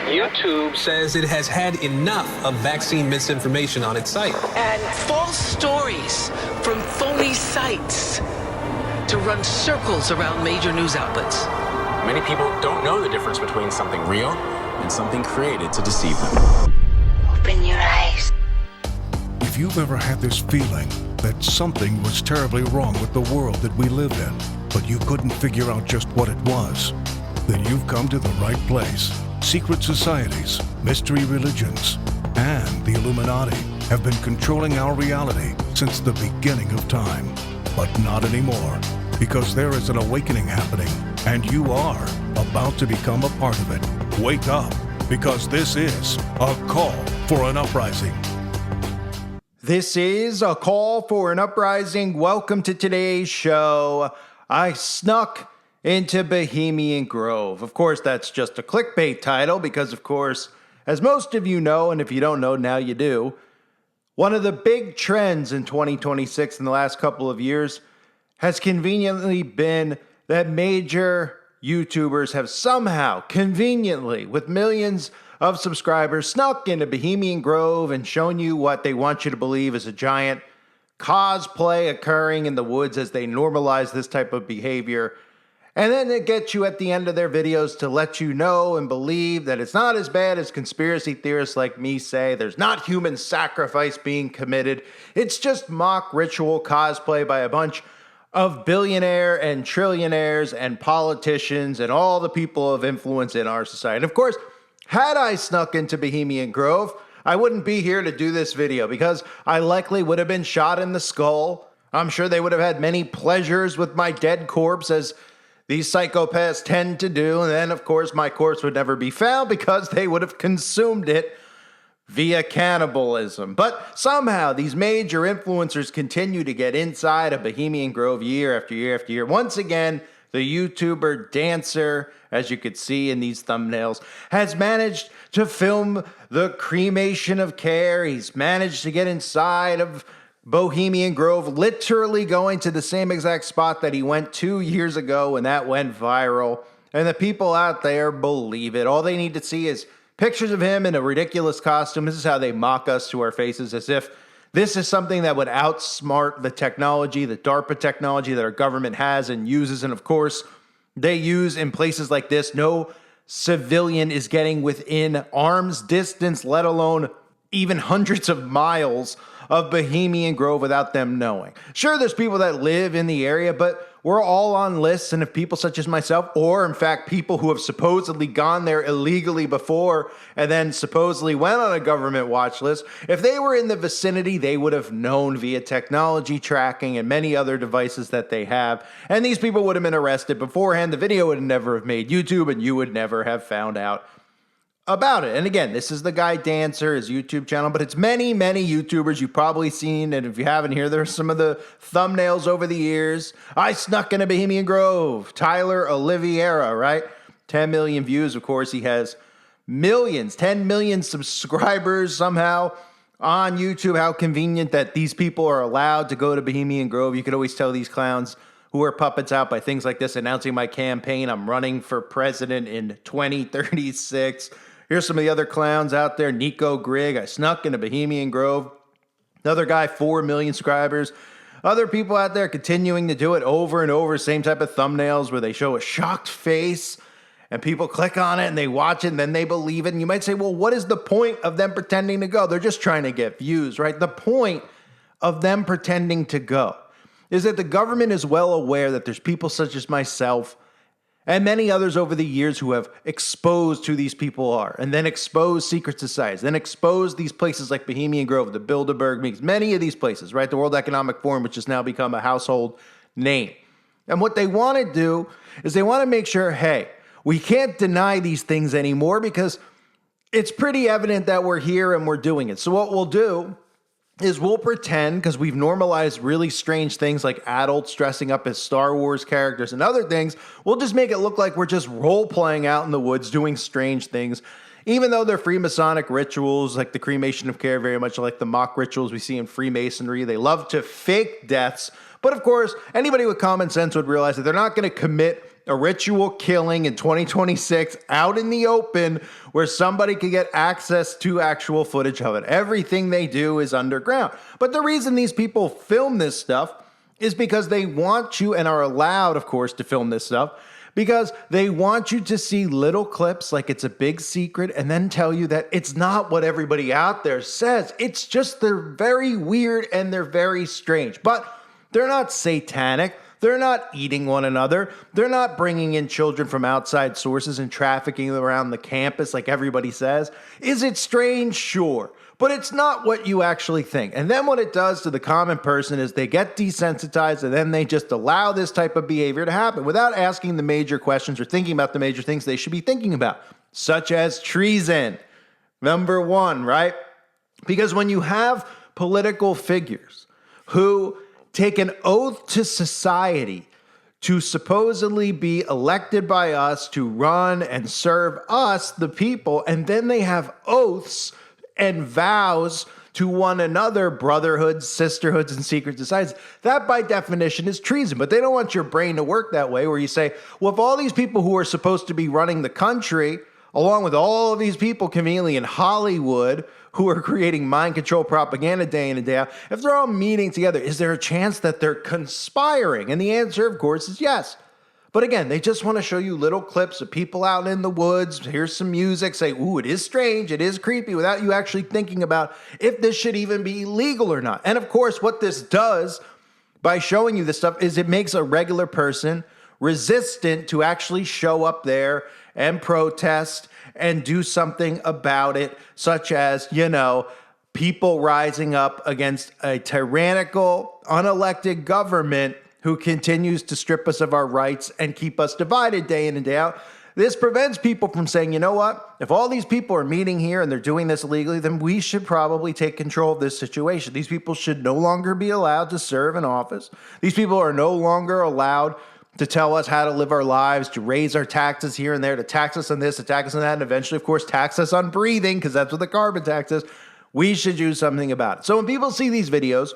YouTube says it has had enough of vaccine misinformation on its site. And false stories from phony sites to run circles around major news outlets. Many people don't know the difference between something real and something created to deceive them. Open your eyes. If you've ever had this feeling that something was terribly wrong with the world that we live in, but you couldn't figure out just what it was, then you've come to the right place. Secret societies, mystery religions, and the Illuminati have been controlling our reality since the beginning of time. But not anymore, because there is an awakening happening, and you are about to become a part of it. Wake up, because this is a call for an uprising. This is a call for an uprising. Welcome to today's show. I snuck into Bohemian Grove. Of course, that's just a clickbait title because, of course, as most of you know, and if you don't know, now you do, one of the big trends in 2026 in the last couple of years has conveniently been that major YouTubers have somehow, conveniently, with millions of subscribers, snuck into Bohemian Grove and shown you what they want you to believe is a giant cosplay occurring in the woods as they normalize this type of behavior. And then they get you at the end of their videos to let you know and believe that it's not as bad as conspiracy theorists like me say. There's not human sacrifice being committed. It's just mock ritual cosplay by a bunch of billionaire and trillionaires and politicians and all the people of influence in our society. And of course, had I snuck into Bohemian Grove, I wouldn't be here to do this video because I likely would have been shot in the skull. I'm sure they would have had many pleasures with my dead corpse, as these psychopaths tend to do. And then, of course, my corpse would never be found because they would have consumed it via cannibalism. But somehow, these major influencers continue to get inside of Bohemian Grove year after year after year. Once again, the YouTuber Dancer, as you could see in these thumbnails, has managed to film the cremation of care. He's managed to get inside of Bohemian Grove, literally going to the same exact spot that he went 2 years ago when that went viral. And the people out there believe it. All they need to see is pictures of him in a ridiculous costume. This is how they mock us to our faces, as if this is something that would outsmart the technology, the DARPA technology that our government has and uses. And of course, they use in places like this. No civilian is getting within arm's distance, let alone even hundreds of miles of Bohemian Grove without them knowing. Sure, there's people that live in the area, but we're all on lists, and if people such as myself, or in fact people who have supposedly gone there illegally before and then supposedly went on a government watch list, if they were in the vicinity, they would have known via technology tracking and many other devices that they have, and these people would have been arrested beforehand. The video would never have made YouTube, and you would never have found out about it. And again, this is the guy Dancer, his YouTube channel, but it's many, many YouTubers you've probably seen. And if you haven't here, there's some of the thumbnails over the years. I snuck into Bohemian Grove. Tyler Oliveira, right? 10 million views. Of course, he has millions, 10 million subscribers somehow on YouTube. How convenient that these people are allowed to go to Bohemian Grove. You could always tell these clowns who are puppets out by things like this, announcing my campaign. I'm running for president in 2036. Here's some of the other clowns out there. Nico Grigg, I snuck into Bohemian Grove. Another guy, 4 million subscribers. Other people out there continuing to do it over and over. Same type of thumbnails where they show a shocked face and people click on it and they watch it and then they believe it. And you might say, well, what is the point of them pretending to go? They're just trying to get views, right? The point of them pretending to go is that the government is well aware that there's people such as myself and many others over the years who have exposed who these people are, and then exposed secret societies, then exposed these places like Bohemian Grove, the Bilderberg meetings, many of these places, right? The World Economic Forum, which has now become a household name. And what they want to do is they want to make sure, hey, we can't deny these things anymore because it's pretty evident that we're here and we're doing it. So what we'll do is we'll pretend, because we've normalized really strange things like adults dressing up as Star Wars characters and other things, we'll just make it look like we're just role-playing out in the woods doing strange things, even though they're Freemasonic rituals like the cremation of care, very much like the mock rituals we see in Freemasonry. They love to fake deaths, but of course, anybody with common sense would realize that they're not going to commit a ritual killing in 2026 out in the open where somebody can get access to actual footage of it. Everything they do is underground. But the reason these people film this stuff is because they want you, and are allowed, of course, to film this stuff, because they want you to see little clips like it's a big secret and then tell you that it's not what everybody out there says. It's just they're very weird and they're very strange. But they're not satanic. They're not eating one another. They're not bringing in children from outside sources and trafficking them around the campus like everybody says. Is it strange? Sure. But it's not what you actually think. And then what it does to the common person is they get desensitized, and then they just allow this type of behavior to happen without asking the major questions or thinking about the major things they should be thinking about, such as treason. Number one, right? Because when you have political figures who take an oath to society to supposedly be elected by us to run and serve us, the people, and then they have oaths and vows to one another, brotherhoods, sisterhoods, and secret societies, that by definition is treason. But they don't want your brain to work that way, where you say, well, if all these people who are supposed to be running the country, along with all of these people conveniently in Hollywood who are creating mind control propaganda day in and day out, if they're all meeting together, is there a chance that they're conspiring? And the answer, of course, is yes. But again, they just want to show you little clips of people out in the woods, here's some music, say, ooh, it is strange, it is creepy, without you actually thinking about if this should even be legal or not. And of course, what this does by showing you this stuff is it makes a regular person resistant to actually show up there and protest and do something about it, such as, people rising up against a tyrannical, unelected government who continues to strip us of our rights and keep us divided day in and day out. This prevents people from saying, you know what? If all these people are meeting here and they're doing this illegally, then we should probably take control of this situation. These people should no longer be allowed to serve in office. These people are no longer allowed to tell us how to live our lives, to raise our taxes here and there, to tax us on this, to tax us on that, and eventually, of course, tax us on breathing, because that's what the carbon tax is. We should do something about it. So when people see these videos,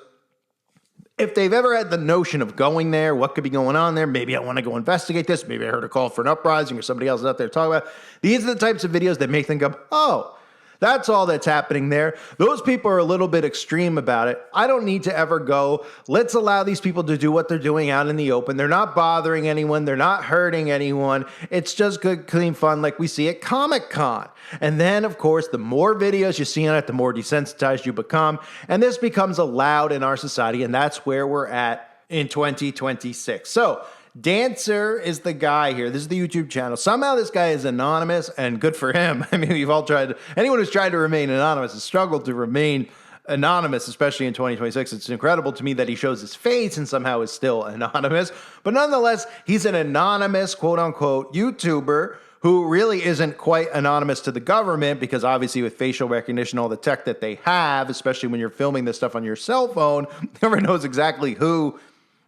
if they've ever had the notion of going there, what could be going on there, maybe I want to go investigate this, maybe I heard a call for an uprising or somebody else is out there talking about it. These are the types of videos that make them go, oh, that's all that's happening there. Those people are a little bit extreme about it. I don't need to ever go. Let's allow these people to do what they're doing out in the open. They're not bothering anyone. They're not hurting anyone. It's just good, clean fun like we see at Comic-Con. And then, of course, the more videos you see on it, the more desensitized you become. And this becomes allowed in our society, and that's where we're at in 2026. So, Dancer is the guy here. This is the YouTube channel. Somehow this guy is anonymous, and good for him. I mean, anyone who's tried to remain anonymous has struggled to remain anonymous, especially in 2026. It's incredible to me that he shows his face and somehow is still anonymous. But nonetheless, he's an anonymous, quote unquote, YouTuber who really isn't quite anonymous to the government, because obviously with facial recognition, all the tech that they have, especially when you're filming this stuff on your cell phone, never knows exactly who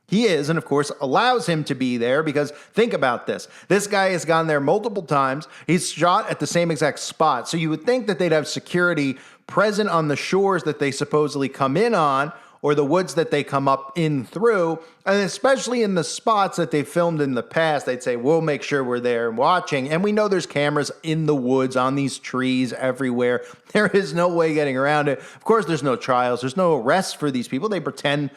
he is, and of course allows him to be there, because think about this. This guy has gone there multiple times. He's shot at the same exact spot. So you would think that they'd have security present on the shores that they supposedly come in on, or the woods that they come up in through. And especially in the spots that they filmed in the past, they'd say, we'll make sure we're there and watching. And we know there's cameras in the woods, on these trees, everywhere. There is no way getting around it. Of course, there's no trials. There's no arrests for these people. They pretend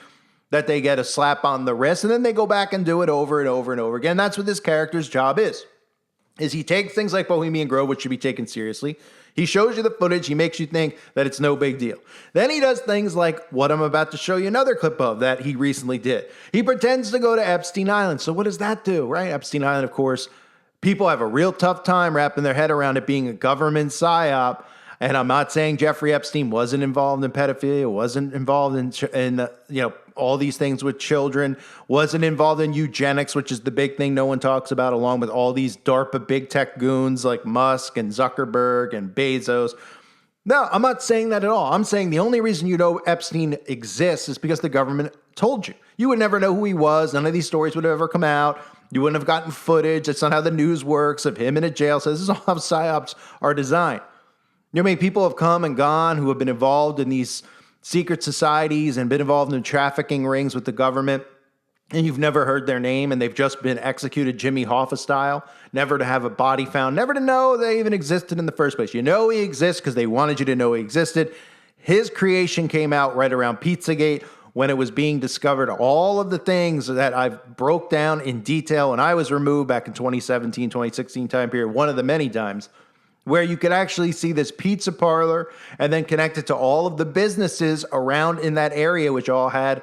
that they get a slap on the wrist, and then they go back and do it over and over and over again. That's what this character's job is he takes things like Bohemian Grove, which should be taken seriously. He shows you the footage. He makes you think that it's no big deal. Then he does things like what I'm about to show you another clip of that he recently did. He pretends to go to Epstein Island. So what does that do, right? Epstein Island, of course, people have a real tough time wrapping their head around it being a government psyop. And I'm not saying Jeffrey Epstein wasn't involved in pedophilia, wasn't involved in all these things with children, wasn't involved in eugenics, which is the big thing no one talks about, along with all these DARPA big tech goons like Musk and Zuckerberg and Bezos. No, I'm not saying that at all. I'm saying the only reason you know Epstein exists is because the government told you. You would never know who he was. None of these stories would have ever come out. You wouldn't have gotten footage. That's not how the news works, of him in a jail. So this is all how psyops are designed. You know how many people have come and gone who have been involved in these secret societies and been involved in trafficking rings with the government? and you've never heard their name, and they've just been executed Jimmy Hoffa style, never to have a body found, never to know they even existed in the first place. You know he exists because they wanted you to know he existed. His creation came out right around Pizzagate when it was being discovered. All of the things that I've broke down in detail, and I was removed back in 2017, 2016 time period, one of the many times, where you could actually see this pizza parlor and then connect it to all of the businesses around in that area, which all had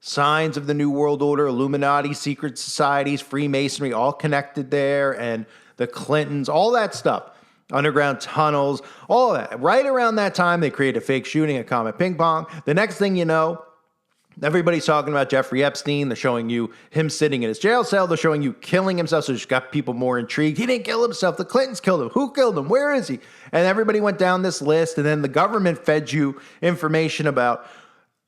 signs of the New World Order, Illuminati, secret societies, Freemasonry, all connected there, and the Clintons, all that stuff. Underground tunnels, all of that. Right around that time, they created a fake shooting at Comet Ping Pong. The next thing you know, everybody's talking about Jeffrey Epstein. They're showing you him sitting in his jail cell. They're showing you killing himself, so it's got people more intrigued. He didn't kill himself. The Clintons killed him. Who killed him? Where is he? And everybody went down this list, and then the government fed you information about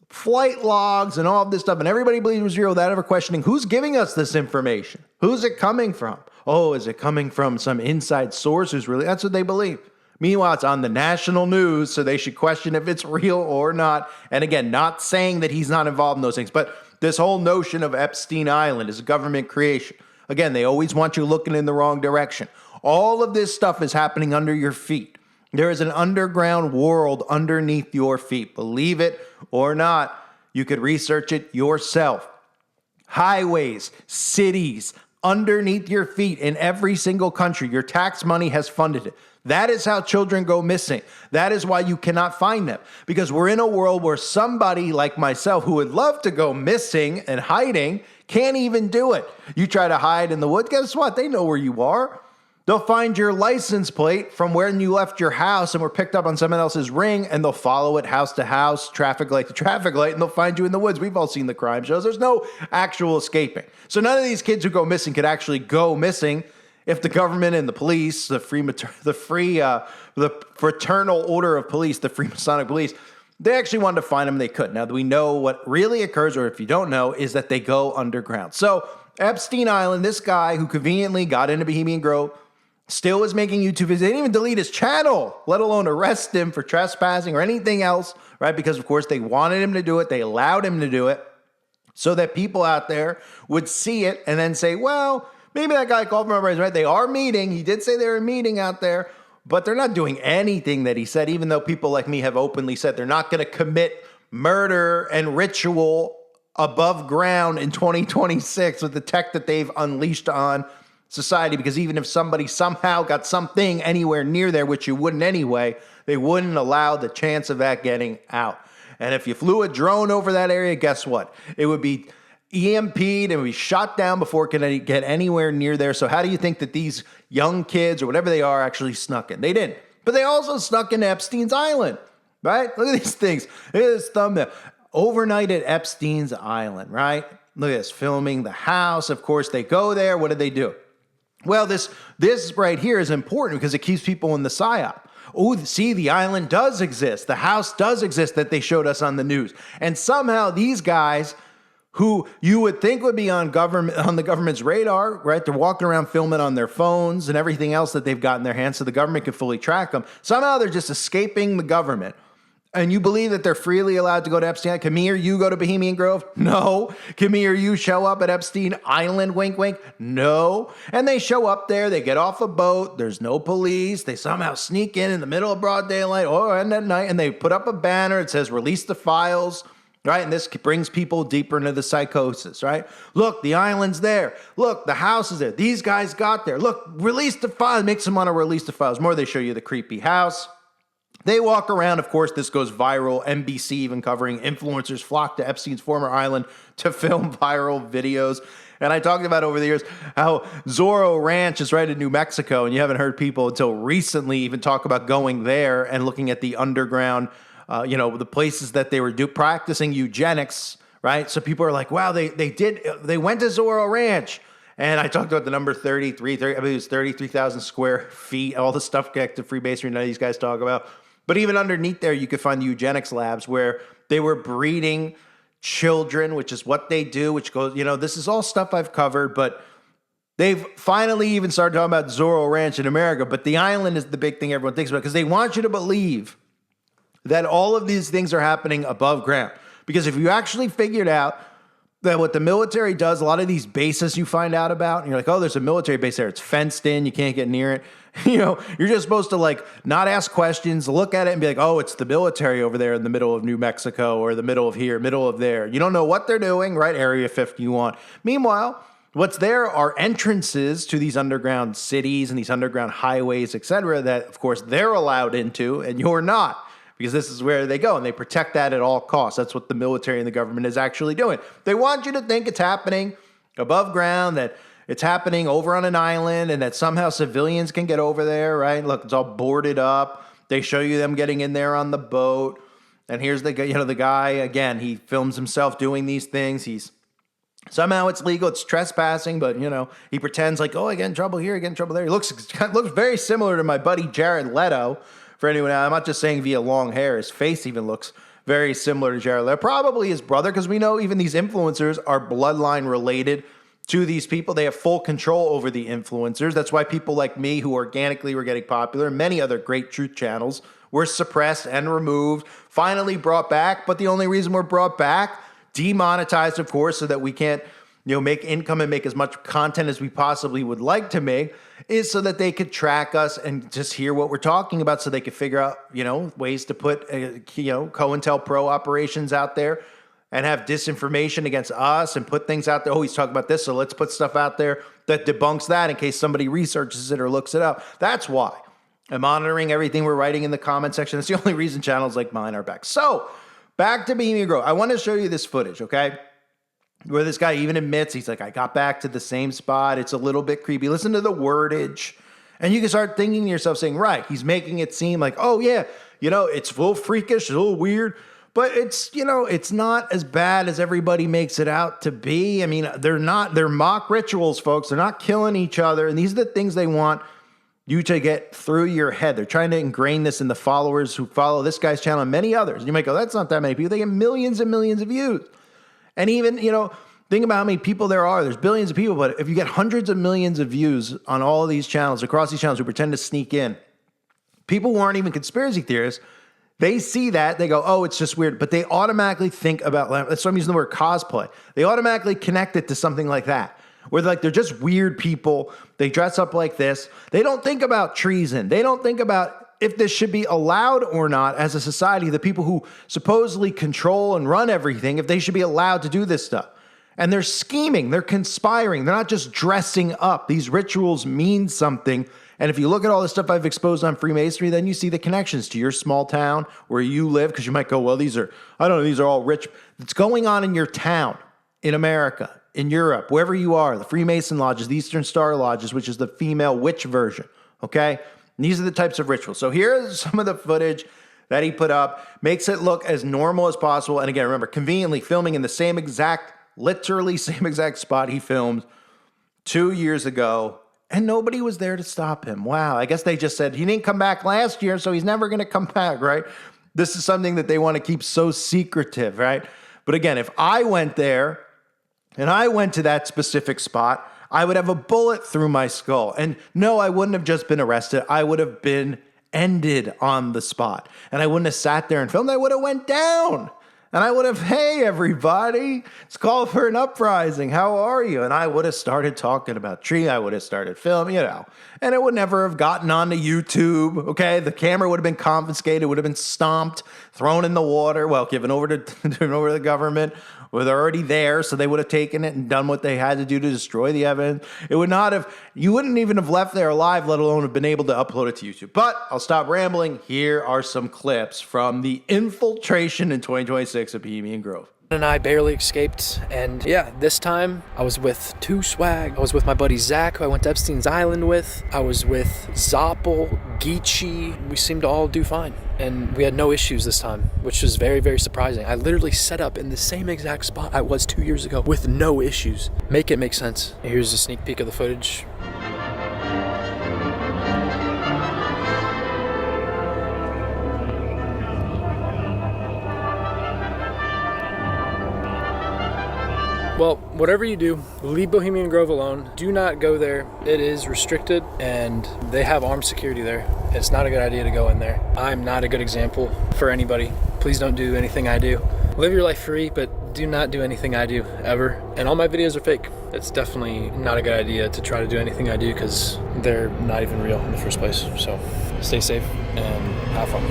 flight logs and all of this stuff, and everybody believed it was real without ever questioning who's giving us this information. Who's it coming from? Oh, is it coming from some inside source who's really... That's what they believe. Meanwhile, it's on the national news, so they should question if it's real or not. And again, not saying that he's not involved in those things, but this whole notion of Epstein Island is a government creation. Again, they always want you looking in the wrong direction. All of this stuff is happening under your feet. There is an underground world underneath your feet. Believe it or not, you could research it yourself. Highways, cities, underneath your feet in every single country. Your tax money has funded it. That is how children go missing. That is why you cannot find them. Because we're in a world where somebody like myself who would love to go missing and hiding can't even do it. You try to hide in the woods, guess what? They know where you are. They'll find your license plate from when you left your house and were picked up on someone else's ring, and they'll follow it house to house, traffic light to traffic light, and they'll find you in the woods. We've all seen the crime shows. There's no actual escaping. So none of these kids who go missing could actually go missing if the government and the police, the fraternal order of police, the Freemasonic police, they actually wanted to find them, they could. Now, we know what really occurs, or if you don't know, is that they go underground. So Epstein Island, this guy who conveniently got into Bohemian Grove, still was making YouTube videos. They didn't even delete his channel, let alone arrest him for trespassing or anything else, right? Because, of course, they wanted him to do it. They allowed him to do it so that people out there would see it and then say, well, maybe that guy called from Uprising, right? They are meeting. He did say they were meeting out there, but they're not doing anything that he said, even though people like me have openly said they're not going to commit murder and ritual above ground in 2026 with the tech that they've unleashed on society, because even if somebody somehow got something anywhere near there, which you wouldn't anyway, they wouldn't allow the chance of that getting out. And if you flew a drone over that area, guess what? It would be EMP'd and would be shot down before it could get anywhere near there. So how do you think that these young kids or whatever they are actually snuck in? They didn't. But they also snuck into Epstein's Island, right? Look at these things. Look at this thumbnail. Overnight at Epstein's Island, right? Look at this, filming the house. Of course, they go there. What did they do? Well, this right here is important because it keeps people in the psyop. Oh, see, the island does exist. The house does exist that they showed us on the news. And somehow these guys who you would think would be on the government's radar, right? They're walking around filming on their phones and everything else that they've got in their hands so the government can fully track them. Somehow they're just escaping the government. And you believe that they're freely allowed to go to Epstein? Can me or you go to Bohemian Grove? No. Can me or you show up at Epstein Island? Wink, wink. No. And they show up there. They get off a boat. There's no police. They somehow sneak in the middle of broad daylight and at night, and they put up a banner. It says, release the files, right? And this brings people deeper into the psychosis, right? Look, the island's there. Look, the house is there. These guys got there. Look, release the files. Makes them want to release the files. More, they show you the creepy house. They walk around. Of course, this goes viral. NBC even covering influencers flock to Epstein's former island to film viral videos. And I talked about over the years how Zorro Ranch is right in New Mexico, and you haven't heard people until recently even talk about going there and looking at the underground, the places that they were practicing eugenics, right? So people are like, wow, they went to Zorro Ranch. And I talked about the number 33, I believe it was 33,000 square feet, all the stuff connected to Freemasonry none of these guys talk about. But even underneath there, you could find the eugenics labs where they were breeding children, which is what they do, which goes, this is all stuff I've covered, but they've finally even started talking about Zorro Ranch in America. But the island is the big thing everyone thinks about because they want you to believe that all of these things are happening above ground. Because if you actually figured out that what the military does, a lot of these bases you find out about, and you're like, oh, there's a military base there. It's fenced in. You can't get near it. You're just supposed to like not ask questions, look at it and be like, oh, it's the military over there in the middle of New Mexico or the middle of here, middle of there. You don't know what they're doing, right? Area 51. Meanwhile, what's there are entrances to these underground cities and these underground highways, etc., that, of course, they're allowed into and you're not. Because this is where they go, and they protect that at all costs. That's what the military and the government is actually doing. They want you to think it's happening above ground, that it's happening over on an island, and that somehow civilians can get over there, right? Look, it's all boarded up. They show you them getting in there on the boat. And here's the guy, again, he films himself doing these things. Somehow it's legal, it's trespassing, but, he pretends like, oh, I get in trouble here, I get in trouble there. He looks very similar to my buddy Jared Leto. For anyone, I'm not just saying via long hair. His face even looks very similar to Jared Leto. Probably his brother, because we know even these influencers are bloodline related to these people. They have full control over the influencers. That's why people like me, who organically were getting popular, and many other great truth channels, were suppressed and removed, finally brought back. But the only reason we're brought back, demonetized, of course, so that we can't make income and make as much content as we possibly would like to make, is so that they could track us and just hear what we're talking about, so they could figure out, ways to put, COINTELPRO operations out there and have disinformation against us and put things out there. Oh, he's talking about this, so let's put stuff out there that debunks that in case somebody researches it or looks it up. That's why I'm monitoring everything we're writing in the comment section. That's the only reason channels like mine are back. So back to Bohemian Grove. I want to show you this footage, okay? Where this guy even admits, he's like, I got back to the same spot. It's a little bit creepy. Listen to the wordage. And you can start thinking to yourself, saying, right, he's making it seem like, oh, yeah, it's a little freakish, a little weird. But it's, it's not as bad as everybody makes it out to be. I mean, they're mock rituals, folks. They're not killing each other. And these are the things they want you to get through your head. They're trying to ingrain this in the followers who follow this guy's channel and many others. And you might go, that's not that many people. They get millions and millions of views. And even, think about how many people there are. There's billions of people, but if you get hundreds of millions of views on all of these channels, across these channels who pretend to sneak in, people who aren't even conspiracy theorists, they see that, they go, oh, it's just weird. But they automatically think about, that's why I'm using the word cosplay. They automatically connect it to something like that, where they're just weird people. They dress up like this. They don't think about treason. They don't think about if this should be allowed or not as a society, the people who supposedly control and run everything, if they should be allowed to do this stuff. And they're scheming, they're conspiring, they're not just dressing up. These rituals mean something. And if you look at all the stuff I've exposed on Freemasonry, then you see the connections to your small town where you live, because you might go, well, these are all rich. It's going on in your town, in America, in Europe, wherever you are, the Freemason lodges, the Eastern Star lodges, which is the female witch version, okay? And these are the types of rituals. So here's some of the footage that he put up, makes it look as normal as possible. And again, remember, conveniently filming in the literally same exact spot he filmed 2 years ago, and nobody was there to stop him. Wow, I guess they just said he didn't come back last year, so he's never going to come back, right? This is something that they want to keep so secretive, right? But again, if I went there and I went to that specific spot, I would have a bullet through my skull. And no, I wouldn't have just been arrested. I would have been ended on the spot. And I wouldn't have sat there and filmed. I would have went down. And I would have, hey, everybody, it's called for an uprising. How are you? And I would have started talking about tree. I would have started filming, And it would never have gotten onto YouTube, okay? The camera would have been confiscated, would have been stomped, thrown in the water, given over to the government. Well, they're already there, so they would have taken it and done what they had to do to destroy the evidence. You wouldn't even have left there alive, let alone have been able to upload it to YouTube. But I'll stop rambling. Here are some clips from the infiltration in 2026 of Bohemian Grove. And I barely escaped, and yeah, this time I was with two swag. I was with my buddy Zach, who I went to Epstein's Island with. I was with Zoppel, Geechee. We seemed to all do fine, and we had no issues this time, which was very, very surprising. I literally set up in the same exact spot I was 2 years ago with no issues. Make it make sense. Here's a sneak peek of the footage. Well, whatever you do, leave Bohemian Grove alone. Do not go there. It is restricted, and they have armed security there. It's not a good idea to go in there. I'm not a good example for anybody. Please don't do anything I do. Live your life free, but do not do anything I do, ever. And all my videos are fake. It's definitely not a good idea to try to do anything I do because they're not even real in the first place. So stay safe and have fun.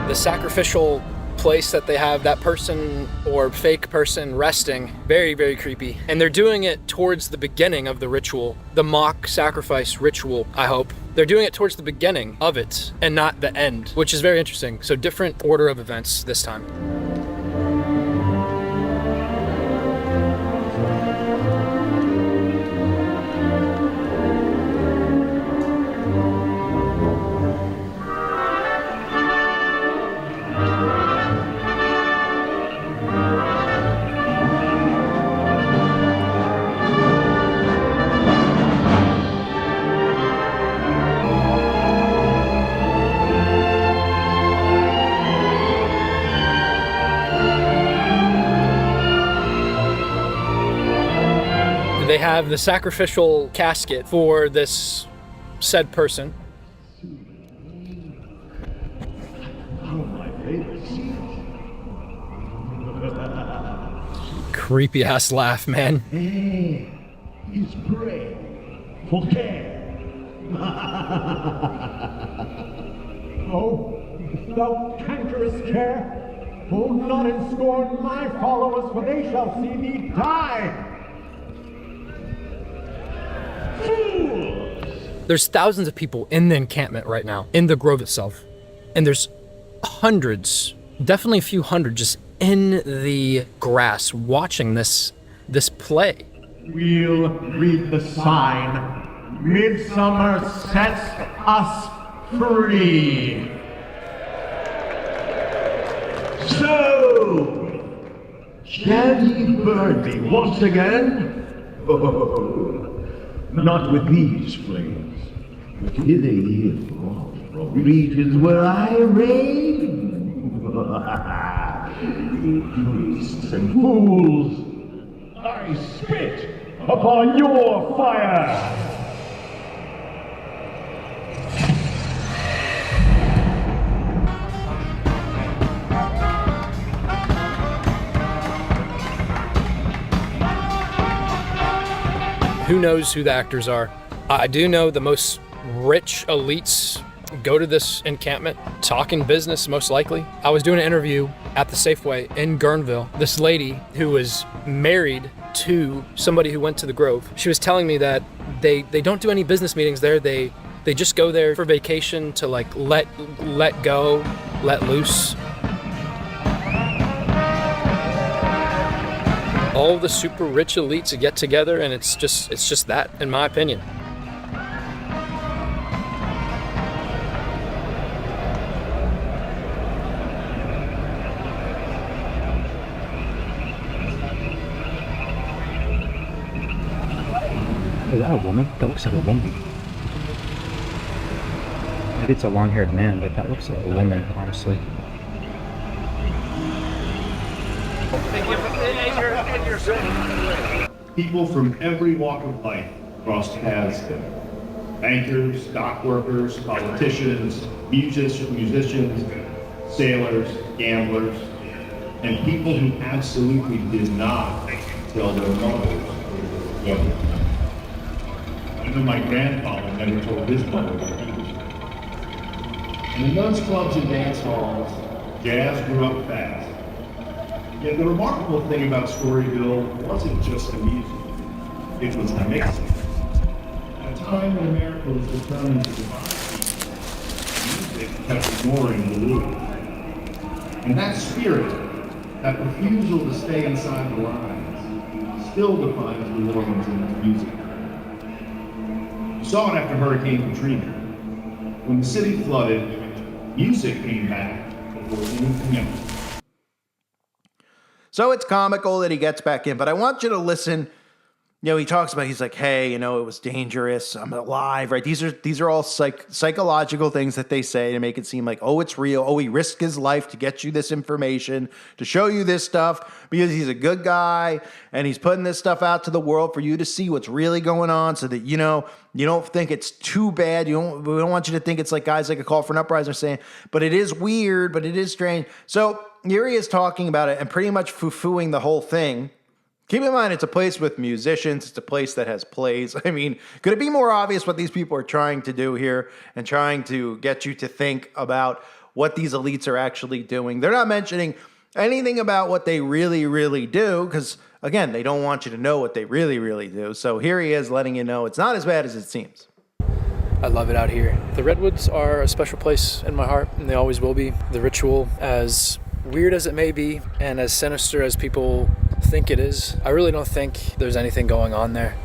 The sacrificial place that they have that person or fake person resting, very, very creepy. And they're doing it towards the beginning of the ritual, the mock sacrifice ritual, I hope. They're doing it towards the beginning of it and not the end, which is very interesting. So different order of events this time. They have the sacrificial casket for this said person. Creepy ass laugh, man. He's brave. Forget. Oh, thou cankerous care, hold not in scorn my followers, for they shall see thee die. There's thousands of people in the encampment right now, in the grove itself. And there's hundreds, definitely a few hundred, just in the grass watching this play. We'll read the sign. Midsummer sets us free. So, shall ye burn me once again? Oh, not with these flames, but hither ye from regions where I reign. Priests and fools, I spit upon your fire! Who knows who the actors are? I do know the most rich elites go to this encampment, talking business most likely. I was doing an interview at the Safeway in Guerneville. This lady who was married to somebody who went to the Grove, she was telling me that they don't do any business meetings there. They just go there for vacation to like let go, let loose. All the super rich elites get together, and it's just that, in my opinion. Is that a woman? That looks like a woman. Maybe it's a long-haired man, but that looks like a woman, honestly. People from every walk of life cross paths there. Bankers, dock workers, politicians, musicians, sailors, gamblers, and people who absolutely did not tell their mothers what. Even my grandfather never told his mother what he was doing. And in those clubs and dance halls, jazz grew up fast. Yet the remarkable thing about Storyville wasn't just the music, it was the mixing. At a time when America was determined to divide people, music kept ignoring the rules. And that spirit, that refusal to stay inside the lines, still defines New Orleans in its music. You saw it after Hurricane Katrina. When the city flooded, music came back before anything else. So it's comical that he gets back in, but I want you to listen he talks about, he's like, hey, it was dangerous. I'm alive, right? These are all psychological things that they say to make it seem like, oh, it's real. Oh, he risked his life to get you this information, to show you this stuff because he's a good guy and he's putting this stuff out to the world for you to see what's really going on so that, you don't think it's too bad. We don't want you to think it's like guys like A Call for an Uprising are saying, but it is weird, but it is strange. So here he is talking about it and pretty much foo-fooing the whole thing. Keep in mind, it's a place with musicians. It's a place that has plays. I mean, could it be more obvious what these people are trying to do here and trying to get you to think about what these elites are actually doing? They're not mentioning anything about what they really, really do because, again, they don't want you to know what they really, really do. So here he is letting you know it's not as bad as it seems. I love it out here. The Redwoods are a special place in my heart, and they always will be. The ritual, as weird as it may be and as sinister as people think it is, I really don't think there's anything going on there.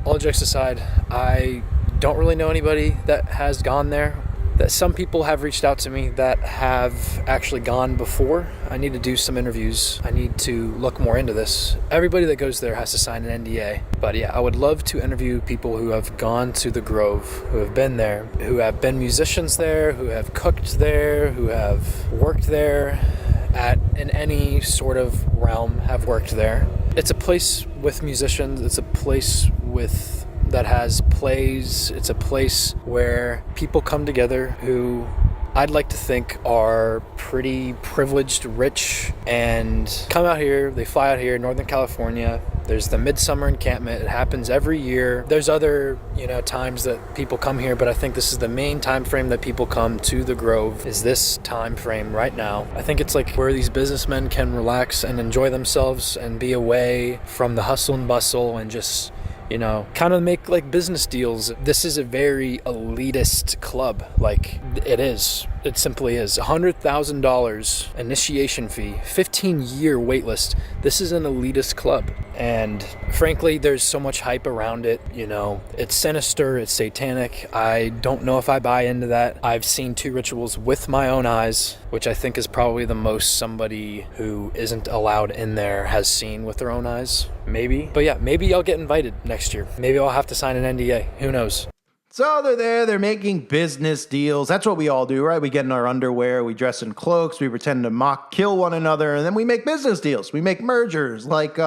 All jokes aside, I don't really know anybody that has gone there. That some people have reached out to me that have actually gone before. I need to do some interviews. I need to look more into this. Everybody that goes there has to sign an NDA. But yeah, I would love to interview people who have gone to the Grove, who have been there, who have been musicians there, who have cooked there, who have worked there in any sort of realm, have worked there. It's a place with musicians. It's a place that has plays. It's a place where people come together who I'd like to think are pretty privileged, rich, and come out here. They fly out here, Northern California. There's the midsummer encampment. It happens every year. There's other, times that people come here, but I think this is the main time frame that people come to the Grove, is this time frame right now. I think it's like where these businessmen can relax and enjoy themselves and be away from the hustle and bustle and just kind of make like business deals. This is a very elitist club. Like it is. It simply is. $100,000 initiation fee, 15-year wait list. This is an elitist club. And frankly, there's so much hype around it. It's sinister, it's satanic. I don't know if I buy into that. I've seen 2 rituals with my own eyes, which I think is probably the most somebody who isn't allowed in there has seen with their own eyes. Maybe. But yeah, maybe I'll get invited next year. Maybe I'll have to sign an NDA. Who knows? So they're there, they're making business deals. That's what we all do, right? We get in our underwear, we dress in cloaks, we pretend to kill one another, and then we make business deals. We make mergers like,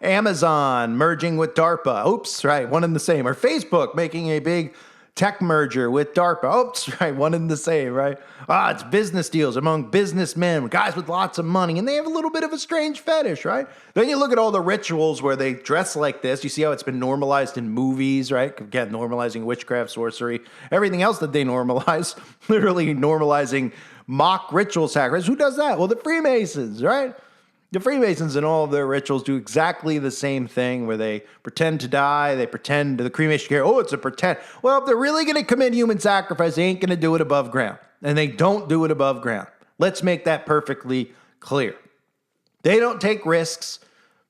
Amazon merging with DARPA. Oops, right, one and the same. Or Facebook making a big tech merger with DARPA. Oops, right, one and the same, right? It's business deals among businessmen, guys with lots of money, and they have a little bit of a strange fetish, right? Then you look at all the rituals where they dress like this. You see how it's been normalized in movies, right? Again, normalizing witchcraft, sorcery, everything else that they normalize, literally normalizing mock ritual sacrifice. Who does that? Well, the Freemasons, right? The Freemasons and all of their rituals do exactly the same thing where they pretend to die. They pretend to the cremation care. Oh, it's a pretend. Well, if they're really going to commit human sacrifice, they ain't going to do it above ground. And they don't do it above ground. Let's make that perfectly clear. They don't take risks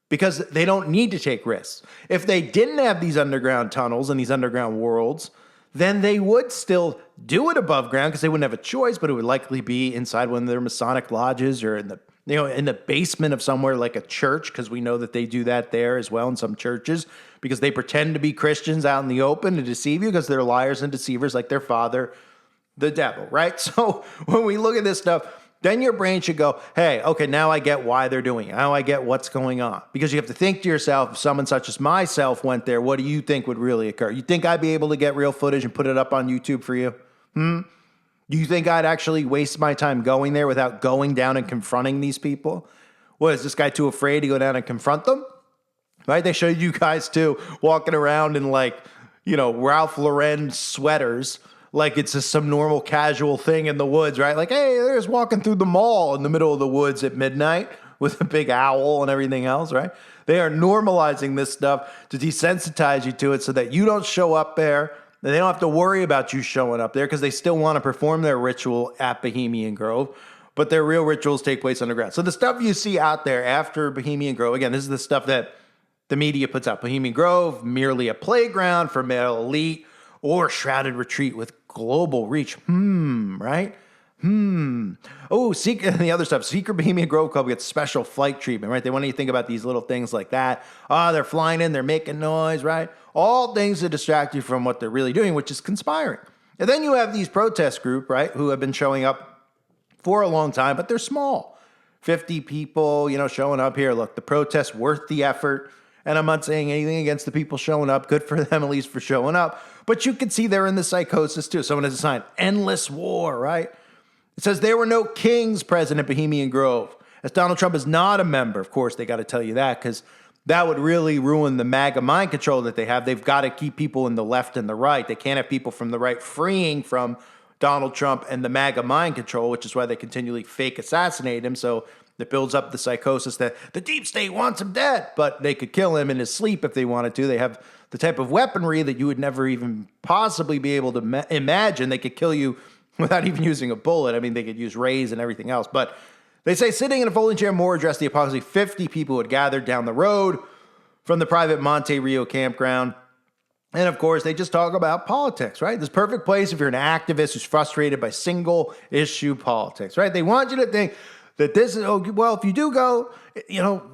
because they don't need to take risks. If they didn't have these underground tunnels and these underground worlds, then they would still do it above ground because they wouldn't have a choice, but it would likely be inside one of their Masonic lodges or in the basement of somewhere like a church, because we know that they do that there as well in some churches, because they pretend to be Christians out in the open to deceive you because they're liars and deceivers like their father, the devil, right? So when we look at this stuff, then your brain should go, hey, okay, now I get why they're doing it. Now I get what's going on. Because you have to think to yourself, if someone such as myself went there, what do you think would really occur? You think I'd be able to get real footage and put it up on YouTube for you? Do you think I'd actually waste my time going there without going down and confronting these people? What, is this guy too afraid to go down and confront them? Right? They show you guys too walking around in Ralph Lauren sweaters like it's just some normal casual thing in the woods, right? Like, hey, they're just walking through the mall in the middle of the woods at midnight with a big owl and everything else, right? They are normalizing this stuff to desensitize you to it so that you don't show up there. They don't have to worry about you showing up there because they still want to perform their ritual at Bohemian Grove, but their real rituals take place underground. So the stuff you see out there after Bohemian Grove, again, this is the stuff that the media puts out. Bohemian Grove, merely a playground for male elite or shrouded retreat with global reach. Right? Oh, and the other stuff. Secret Bohemian Grove Club gets special flight treatment, right? They want you to think about these little things like that. They're flying in, they're making noise, right? All things to distract you from what they're really doing, which is conspiring. And then you have these protest group, right, who have been showing up for a long time, but they're small. 50 people, showing up here. Look, the protest's worth the effort. And I'm not saying anything against the people showing up. Good for them, at least, for showing up. But you can see they're in the psychosis, too. Someone has a sign, endless war, right? It says there were no kings present at Bohemian Grove. As Donald Trump is not a member, of course, they got to tell you that, because that would really ruin the MAGA mind control that they have. They've got to keep people in the left and the right. They can't have people from the right freeing from Donald Trump and the MAGA mind control, which is why they continually fake assassinate him. So it builds up the psychosis that the deep state wants him dead, but they could kill him in his sleep if they wanted to. They have the type of weaponry that you would never even possibly be able to imagine. They could kill you without even using a bullet. I mean, they could use rays and everything else. But they say sitting in a folding chair, Moore addressed the approximately 50 people who had gathered down the road from the private Monte Rio campground. And of course, they just talk about politics, right? This perfect place if you're an activist who's frustrated by single issue politics, right? They want you to think that this is, if you do go,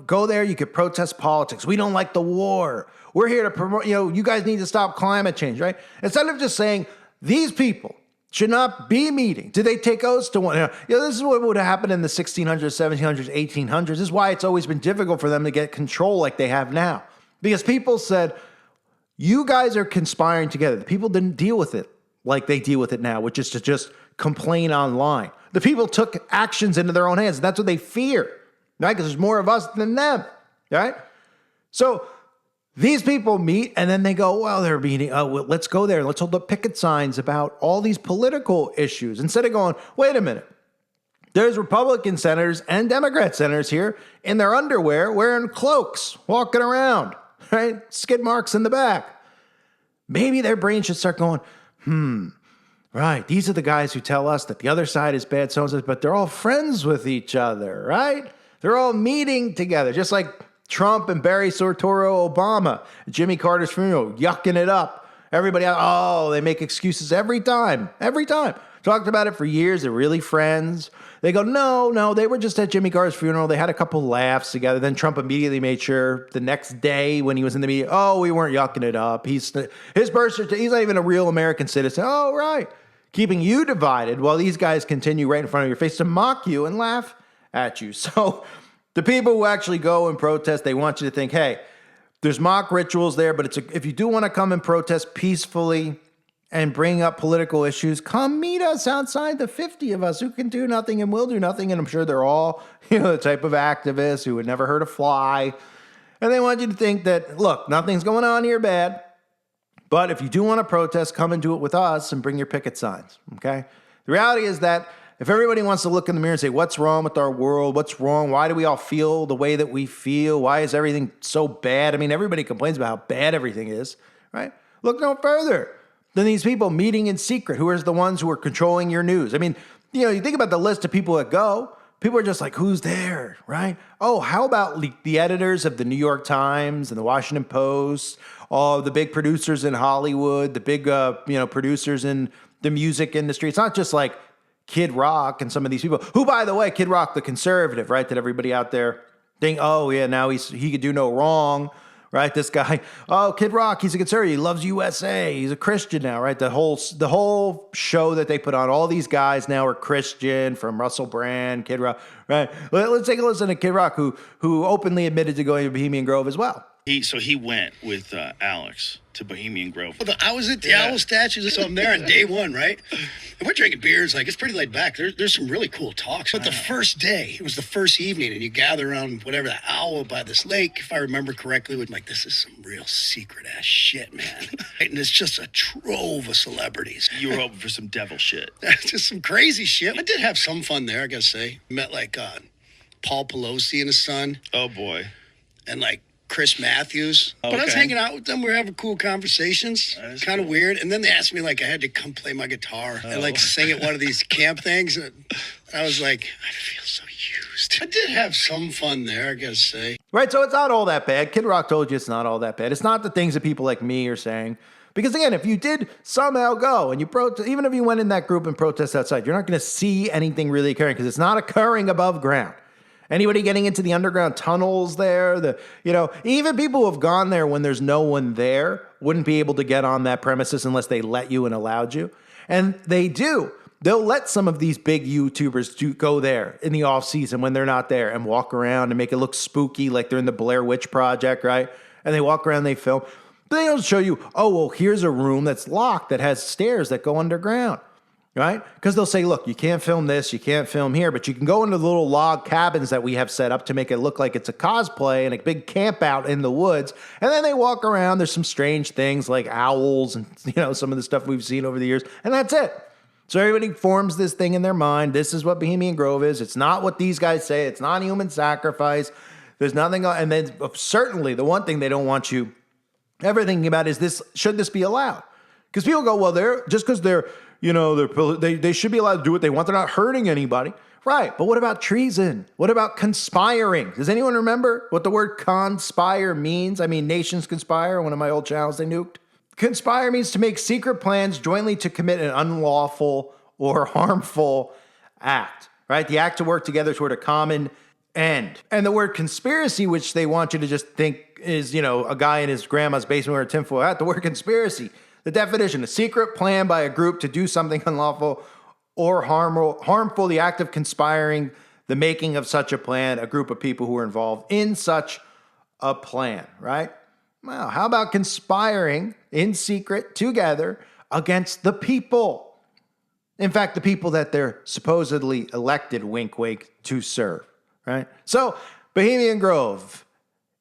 go there, you could protest politics. We don't like the war. We're here to promote, you guys need to stop climate change, right? Instead of just saying, these people should not be meeting. Did they take oaths to one? This is what would have happened in the 1600s, 1700s, 1800s. This is why it's always been difficult for them to get control like they have now. Because people said, you guys are conspiring together. The people didn't deal with it like they deal with it now, which is to just complain online. The people took actions into their own hands. And that's what they fear, right? Because there's more of us than them, right? So these people meet and then they go, they're meeting. Let's go there. Let's hold up picket signs about all these political issues. Instead of going, wait a minute. There's Republican senators and Democrat senators here in their underwear, wearing cloaks, walking around, right? Skid marks in the back. Maybe their brain should start going, right, these are the guys who tell us that the other side is bad, so-and-so, but they're all friends with each other, right? They're all meeting together, just like Trump and Barry Soetoro Obama, Jimmy Carter's funeral, yucking it up. Everybody else, they make excuses every time. Talked about it for years. They're really friends. They go, no, they were just at Jimmy Carter's funeral. They had a couple laughs together. Then Trump immediately made sure the next day when he was in the media, we weren't yucking it up. His birth certificate, he's not even a real American citizen. Oh, right. Keeping you divided while these guys continue right in front of your face to mock you and laugh at you. So the people who actually go and protest, they want you to think, hey, there's mock rituals there, but if you do want to come and protest peacefully and bring up political issues, come meet us outside, the 50 of us who can do nothing and will do nothing. And I'm sure they're all, the type of activists who would never hurt a fly. And they want you to think that, look, nothing's going on here bad. But if you do want to protest, come and do it with us and bring your picket signs, okay? The reality is that if everybody wants to look in the mirror and say, what's wrong with our world? What's wrong? Why do we all feel the way that we feel? Why is everything so bad? I mean, everybody complains about how bad everything is, right? Look no further than these people meeting in secret. Who are the ones who are controlling your news? I mean, you think about the list of people that go. People are just like, who's there, right? Oh, how about the editors of the New York Times and the Washington Post, all the big producers in Hollywood, the big, producers in the music industry. It's not just like Kid Rock and some of these people who, by the way, Kid Rock, the conservative, right? That everybody out there think, now he could do no wrong, right? This guy, Kid Rock, he's a conservative. He loves USA. He's a Christian now, right? The whole show that they put on, all these guys now are Christian, from Russell Brand, Kid Rock, right? Let's take a listen to Kid Rock, who openly admitted to going to Bohemian Grove as well. He went with Alex to Bohemian Grove. I was at the owl statues, so I'm there on day one, right? And we're drinking beers, it's pretty laid back. There's some really cool talks. But the first day, it was the first evening, and you gather around whatever, the owl by this lake, if I remember correctly, with this is some real secret ass shit, man. And it's just a trove of celebrities. You were hoping for some devil shit. Just some crazy shit. I did have some fun there, I gotta say. Met Paul Pelosi and his son. Oh boy. And Chris Matthews. But I was hanging out with them. We were having cool conversations. Kind of weird. And then they asked me, I had to come play my guitar and, sing at one of these camp things. And I was like, I feel so used. I did have some fun there, I gotta say. Right, so it's not all that bad. Kid Rock told you it's not all that bad. It's not the things that people like me are saying. Because again, if you did somehow go and you protest, even if you went in that group and protest outside, you're not going to see anything really occurring because it's not occurring above ground. Anybody getting into the underground tunnels there, even people who have gone there when there's no one there wouldn't be able to get on that premises unless they let you and allowed you. And they do. They'll let some of these big YouTubers go there in the off season when they're not there and walk around and make it look spooky like they're in the Blair Witch Project, right? And they walk around, they film. But they don't show you, oh, well, here's a room that's locked that has stairs that go underground, right? Because they'll say, look, you can't film this, you can't film here, but you can go into the little log cabins that we have set up to make it look like it's a cosplay and a big camp out in the woods. And then they walk around. There's some strange things like owls and, some of the stuff we've seen over the years. And that's it. So everybody forms this thing in their mind. This is what Bohemian Grove is. It's not what these guys say. It's not human sacrifice. There's nothing. And then certainly the one thing they don't want you ever thinking about is this: should this be allowed? Because people go, well, they should be allowed to do what they want. They're not hurting anybody. Right. But what about treason? What about conspiring? Does anyone remember what the word conspire means? I mean, nations conspire, one of my old channels they nuked. Conspire means to make secret plans jointly to commit an unlawful or harmful act, right? The act to work together toward a common end. And the word conspiracy, which they want you to just think is, a guy in his grandma's basement wearing a tinfoil hat, the word conspiracy, the definition: a secret plan by a group to do something unlawful or harmful, the act of conspiring, the making of such a plan, a group of people who are involved in such a plan, right? Well, how about conspiring in secret together against the people? In fact, the people that they're supposedly elected, wink, wink, to serve, right? So, Bohemian Grove,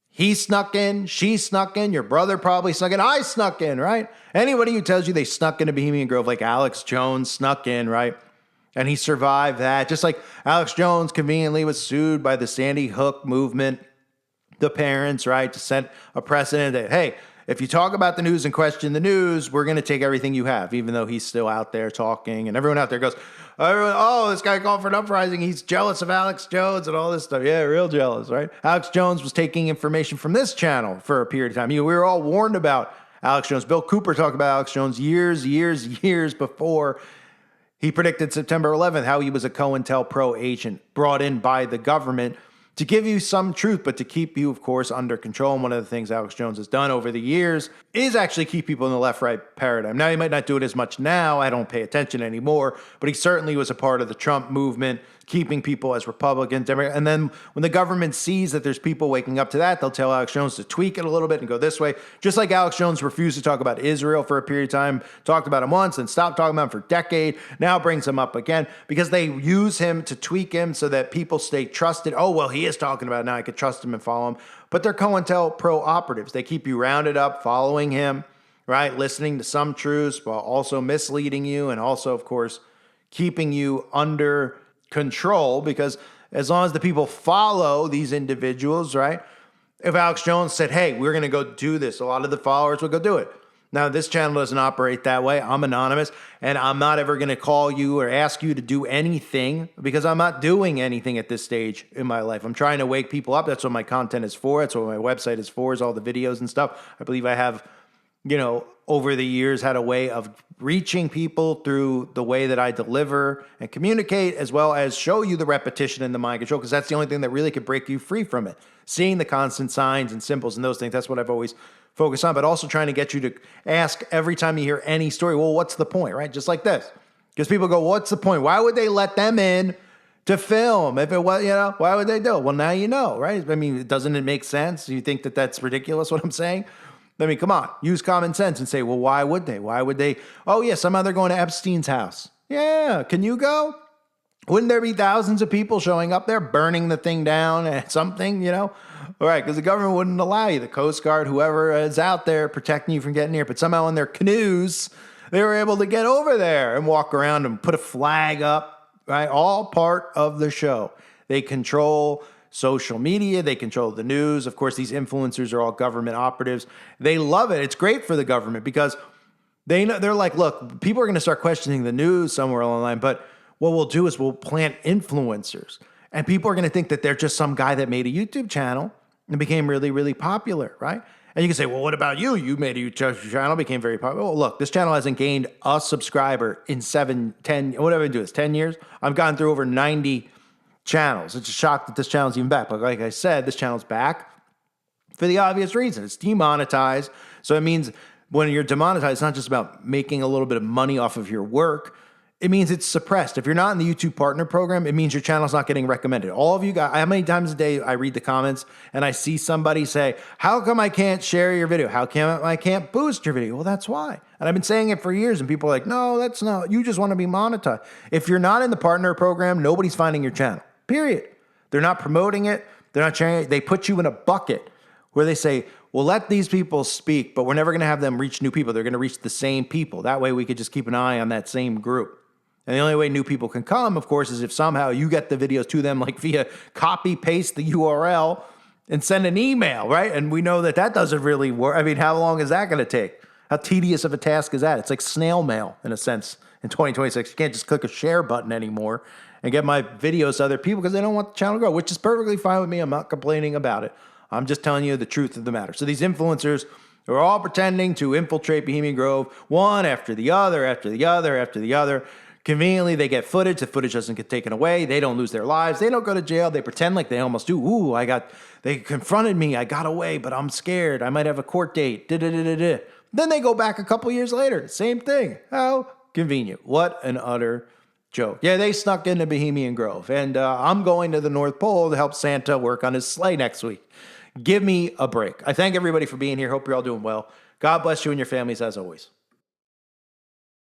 he snuck in, she snuck in, your brother probably snuck in, I snuck in, right? Anybody who tells you they snuck into Bohemian Grove, like Alex Jones snuck in, right? And he survived that. Just like Alex Jones conveniently was sued by the Sandy Hook movement, the parents, right, to set a precedent that, hey, if you talk about the news and question the news, we're going to take everything you have, even though he's still out there talking. And everyone out there goes, oh, this guy called for an uprising. He's jealous of Alex Jones and all this stuff. Yeah, real jealous, right? Alex Jones was taking information from this channel for a period of time. We were all warned about Alex Jones. Bill Cooper talked about Alex Jones years before he predicted September 11th, how he was a COINTELPRO agent brought in by the government to give you some truth, but to keep you, of course, under control. And one of the things Alex Jones has done over the years is actually keep people in the left-right paradigm. Now, he might not do it as much now. I don't pay attention anymore. But he certainly was a part of the Trump movement, keeping people as Republicans, Democrats. And then when the government sees that there's people waking up to that, they'll tell Alex Jones to tweak it a little bit and go this way. Just like Alex Jones refused to talk about Israel for a period of time, talked about him once and stopped talking about him for a decade, now brings him up again because they use him to tweak him so that people stay trusted. Oh, well, he is talking about it now. I could trust him and follow him. But they're COINTELPRO operatives. They keep you rounded up, following him, right? Listening to some truths while also misleading you and also, of course, keeping you under control, because as long as the people follow these individuals, right? If Alex Jones said, hey, we're going to go do this, a lot of the followers would go do it. Now, this channel doesn't operate that way. I'm anonymous, and I'm not ever going to call you or ask you to do anything because I'm not doing anything at this stage in my life. I'm trying to wake people up. That's what my content is for. That's what my website is for, is all the videos and stuff. I believe I have, over the years had a way of reaching people through the way that I deliver and communicate, as well as show you the repetition and the mind control, because that's the only thing that really could break you free from it. Seeing the constant signs and symbols and those things, that's what I've always focused on, but also trying to get you to ask every time you hear any story, well, what's the point, right? Just like this. Because people go, what's the point? Why would they let them in to film? If it was, why would they do it? Well, now you know, right? I mean, doesn't it make sense? You think that that's ridiculous, what I'm saying? I mean, come on, use common sense and say, well, why would they? Why would they? Oh, yeah, somehow they're going to Epstein's house. Yeah, can you go? Wouldn't there be thousands of people showing up there, burning the thing down and something, All right, because the government wouldn't allow you. The Coast Guard, whoever is out there protecting you from getting near. But somehow in their canoes, they were able to get over there and walk around and put a flag up, right? All part of the show. They control social media. They control the news. Of course, these influencers are all government operatives. They love it. It's great for the government because they know, they're like, look, people are going to start questioning the news somewhere along the line, but what we'll do is we'll plant influencers. And people are going to think that they're just some guy that made a YouTube channel and became really, really popular, right? And you can say, well, what about you? You made a YouTube channel, became very popular. Well, look, this channel hasn't gained a subscriber in 7, 10, whatever I do, it's 10 years. I've gone through over 90 channels. It's a shock that this channel's even back. But like I said, this channel's back for the obvious reason. It's demonetized. So it means when you're demonetized, it's not just about making a little bit of money off of your work. It means it's suppressed. If you're not in the YouTube partner program, it means your channel's not getting recommended. All of you guys, how many times a day I read the comments and I see somebody say, how come I can't share your video? How come I can't boost your video? Well, that's why. And I've been saying it for years, and people are like, no, that's not, you just want to be monetized. If you're not in the partner program, nobody's finding your channel, period. They're not promoting it. They're not sharing it. They put you in a bucket where they say, well, let these people speak, but we're never going to have them reach new people. They're going to reach the same people. That way we could just keep an eye on that same group. And the only way new people can come, of course, is if somehow you get the videos to them like via copy, paste the URL and send an email, right? And we know that that doesn't really work. I mean, how long is that going to take? How tedious of a task is that? It's like snail mail in a sense in 2026. You can't just click a share button anymore and get my videos to other people because they don't want the channel to grow, which is perfectly fine with me. I'm not complaining about it. I'm just telling you the truth of the matter. So these influencers are all pretending to infiltrate Bohemian Grove, one after the other, after the other, after the other. Conveniently, they get footage. The footage doesn't get taken away. They don't lose their lives. They don't go to jail. They pretend like they almost do. Ooh, they confronted me. I got away, but I'm scared. I might have a court date. Da-da-da-da-da. Then they go back a couple years later. Same thing. How convenient. What an utter joke. Yeah, they snuck into Bohemian Grove. And I'm going to the North Pole to help Santa work on his sleigh next week. Give me a break. I thank everybody for being here. Hope you're all doing well. God bless you and your families as always.